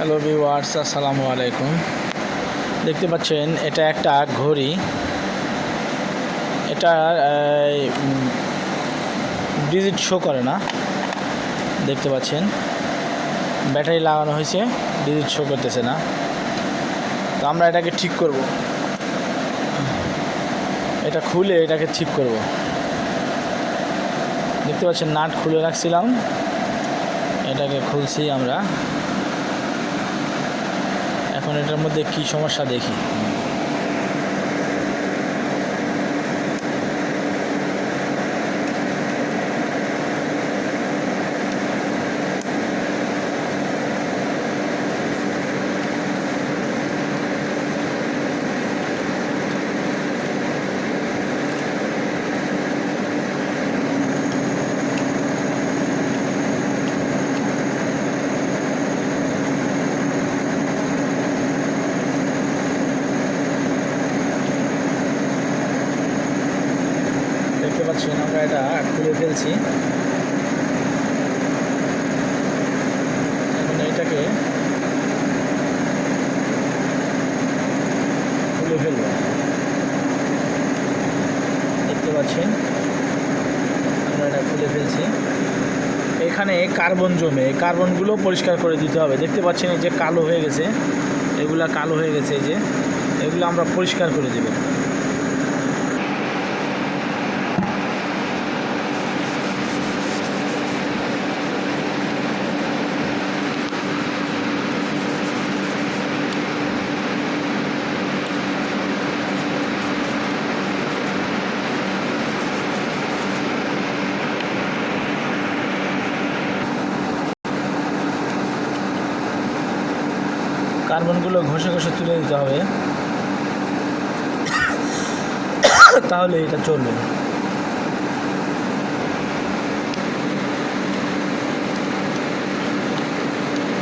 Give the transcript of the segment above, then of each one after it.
Hello viewers, আসসালামু আলাইকুম। দেখতে পাচ্ছেন এটা একটা ঘড়ি। এটা ডিজিট শো করে না। দেখতে পাচ্ছেন ব্যাটারি লাগানো হয়েছে, ডিজিট শো করতেছে না। তো আমরা এটাকে ঠিক করব, এটা খুলে এটাকে ঠিক করব। দেখতে পাচ্ছেন নাট খুলে রাখছিলাম, এটাকে খুলছি আমরা। এখন এটার মধ্যে কি সমস্যা দেখি। দেখতে পাচ্ছেন আমরা এটা খুলে ফেলছি। এখন এটাকে খুলে ফেলব। দেখতে পাচ্ছেন আমরা এটা খুলে ফেলছি। এখানে কার্বন জমে, এই কার্বনগুলো পরিষ্কার করে দিতে হবে। দেখতে পাচ্ছেন এই যে কালো হয়ে গেছে, এগুলা কালো হয়ে গেছে, এই যে এগুলো আমরা পরিষ্কার করে দেব। কার্বনগুলো ঘষে ঘষে তুলে দিতে হবে, তাহলে এটা চলবে।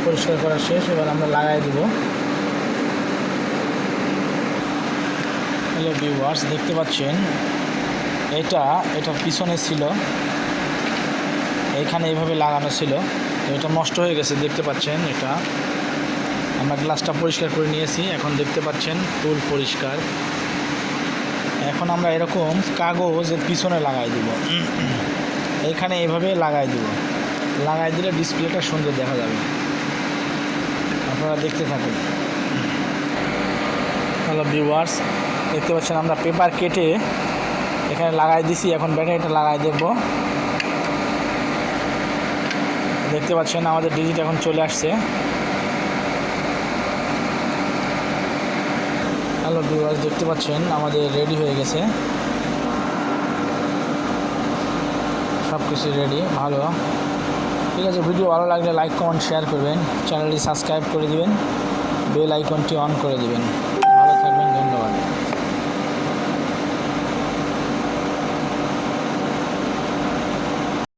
পরিষ্কার করা শেষ, এবার আমরা লাগাই দিব। হ্যালো ভিউয়ার্স, দেখতে পাচ্ছেন এটার পিছনে ছিল, এইখানে এইভাবে লাগানো ছিল, তো এটা নষ্ট হয়ে গেছে। দেখতে পাচ্ছেন এটা আমরা গ্লাসটা পরিষ্কার করে নিয়েছি, এখন দেখতে পাচ্ছেন ফুল পরিষ্কার। এখন আমরা এরকম কাগজের পিছনে লাগাই দিব, এইখানে এইভাবে লাগাই দিব। লাগাই দিলে ডিসপ্লেটা সুন্দর দেখা যাবে। আপনারা দেখতে থাকুন। হ্যালো ভিউয়ার্স, দেখতে পাচ্ছেন আমরা পেপার কেটে এখানে লাগাই দিছি। এখন ব্যাটারিটা লাগাই দেব। দেখতে পাচ্ছেন আমাদের ডিজিট এখন চলে আসছে। হ্যালো ভিউয়ার্স, দেখতে পাচ্ছেন আমাদের রেডি হয়ে গেছে, সব কিছু রেডি। ভালো, ঠিক আছে। ভিডিও ভালো লাগলে লাইক, কমেন্ট, শেয়ার করবেন। চ্যানেলটি সাবস্ক্রাইব করে দিবেন, বেল আইকনটি অন করে দিবেন।